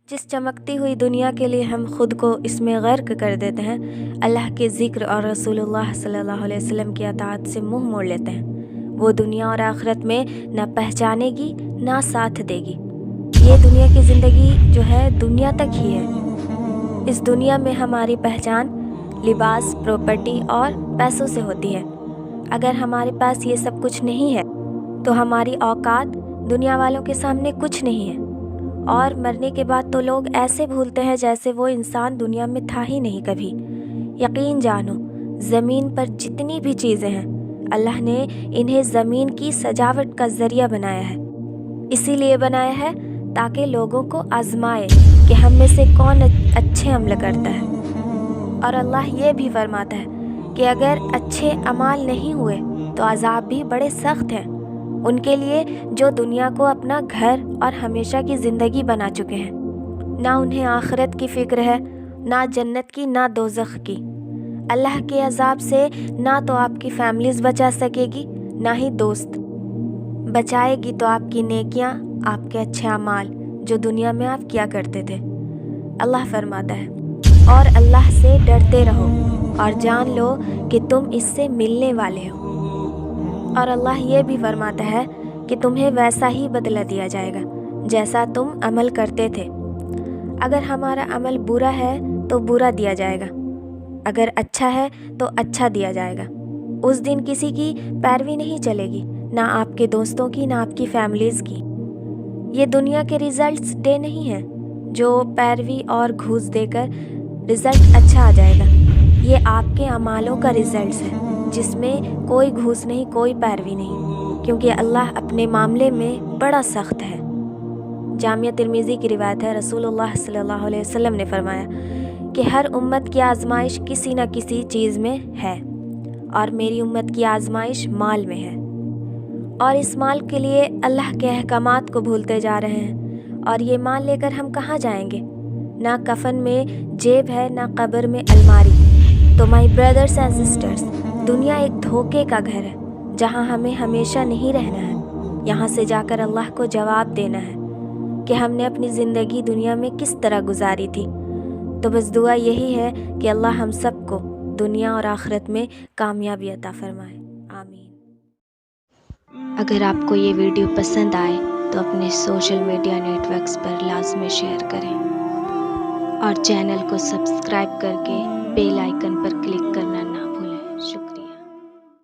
जिस चमकती हुई दुनिया के लिए हम खुद को इसमें गर्क कर देते हैं, अल्लाह के ज़िक्र और रसूलुल्लाह सल्लल्लाहु अलैहि वसल्लम की अताअत से मुंह मोड़ लेते हैं, वो दुनिया और आखिरत में ना पहचानेगी ना साथ देगी। ये दुनिया की ज़िंदगी जो है दुनिया तक ही है। इस दुनिया में हमारी पहचान लिबास, प्रॉपर्टी और पैसों से होती है। अगर हमारे पास ये सब कुछ नहीं है तो हमारी औकात दुनिया वालों के सामने कुछ नहीं है, और मरने के बाद तो लोग ऐसे भूलते हैं जैसे वो इंसान दुनिया में था ही नहीं कभी। यकीन जानो, ज़मीन पर जितनी भी चीज़ें हैं, अल्लाह ने इन्हें ज़मीन की सजावट का ज़रिया बनाया है। इसीलिए बनाया है ताकि लोगों को आजमाए कि हम में से कौन अच्छे अमल करता है। और अल्लाह ये भी फरमाता है कि अगर अच्छे अमाल नहीं हुए तो अज़ाब भी बड़े सख्त हैं उनके लिए जो दुनिया को अपना घर और हमेशा की ज़िंदगी बना चुके हैं। ना उन्हें आखिरत की फ़िक्र है, ना जन्नत की ना दोज़ख की। अल्लाह के अज़ाब से ना तो आपकी फैमिलीज़ बचा सकेगी, ना ही दोस्त बचाएगी तो आपकी नेकियां, आपके अच्छे अमाल जो दुनिया में आप किया करते थे। अल्लाह फरमाता है, और अल्लाह से डरते रहो और जान लो कि तुम इससे मिलने वाले हो। और अल्लाह ये भी फरमाता है कि तुम्हें वैसा ही बदला दिया जाएगा जैसा तुम अमल करते थे। अगर हमारा अमल बुरा है तो बुरा दिया जाएगा, अगर अच्छा है तो अच्छा दिया जाएगा। उस दिन किसी की पैरवी नहीं चलेगी, ना आपके दोस्तों की ना आपकी फैमिलीज़ की। ये दुनिया के रिज़ल्ट्स डे नहीं है जो पैरवी और घूस देकर रिज़ल्ट अच्छा आ जाएगा। ये आपके अमालों का रिज़ल्ट्स है जिसमें कोई घूस नहीं, कोई पैरवी नहीं, क्योंकि अल्लाह अपने मामले में बड़ा सख्त है। जामिया तिर्मिज़ी की रिवायत है, रसूलुल्लाह सल्लल्लाहु अलैहि वसल्लम ने फरमाया कि हर उम्मत की आजमाइश किसी न किसी चीज़ में है, और मेरी उम्मत की आजमाइश माल में है। और इस माल के लिए अल्लाह के अहकामात को भूलते जा रहे हैं, और ये माल लेकर हम कहाँ जाएंगे? ना कफन में जेब है, ना कब्र में अलमारी। तो माय ब्रदर्स एंड सिस्टर्स, दुनिया एक धोखे का घर है जहाँ हमें हमेशा नहीं रहना है। यहाँ से जाकर अल्लाह को जवाब देना है कि हमने अपनी ज़िंदगी दुनिया में किस तरह गुजारी थी। तो बस दुआ यही है कि अल्लाह हम सबको दुनिया और आखिरत में कामयाबी अता फरमाए। आमीन। अगर आपको ये वीडियो पसंद आए तो अपने सोशल मीडिया नेटवर्क्स पर लाजमी शेयर करें और चैनल को सब्सक्राइब करके बेल आइकन पर क्लिक करना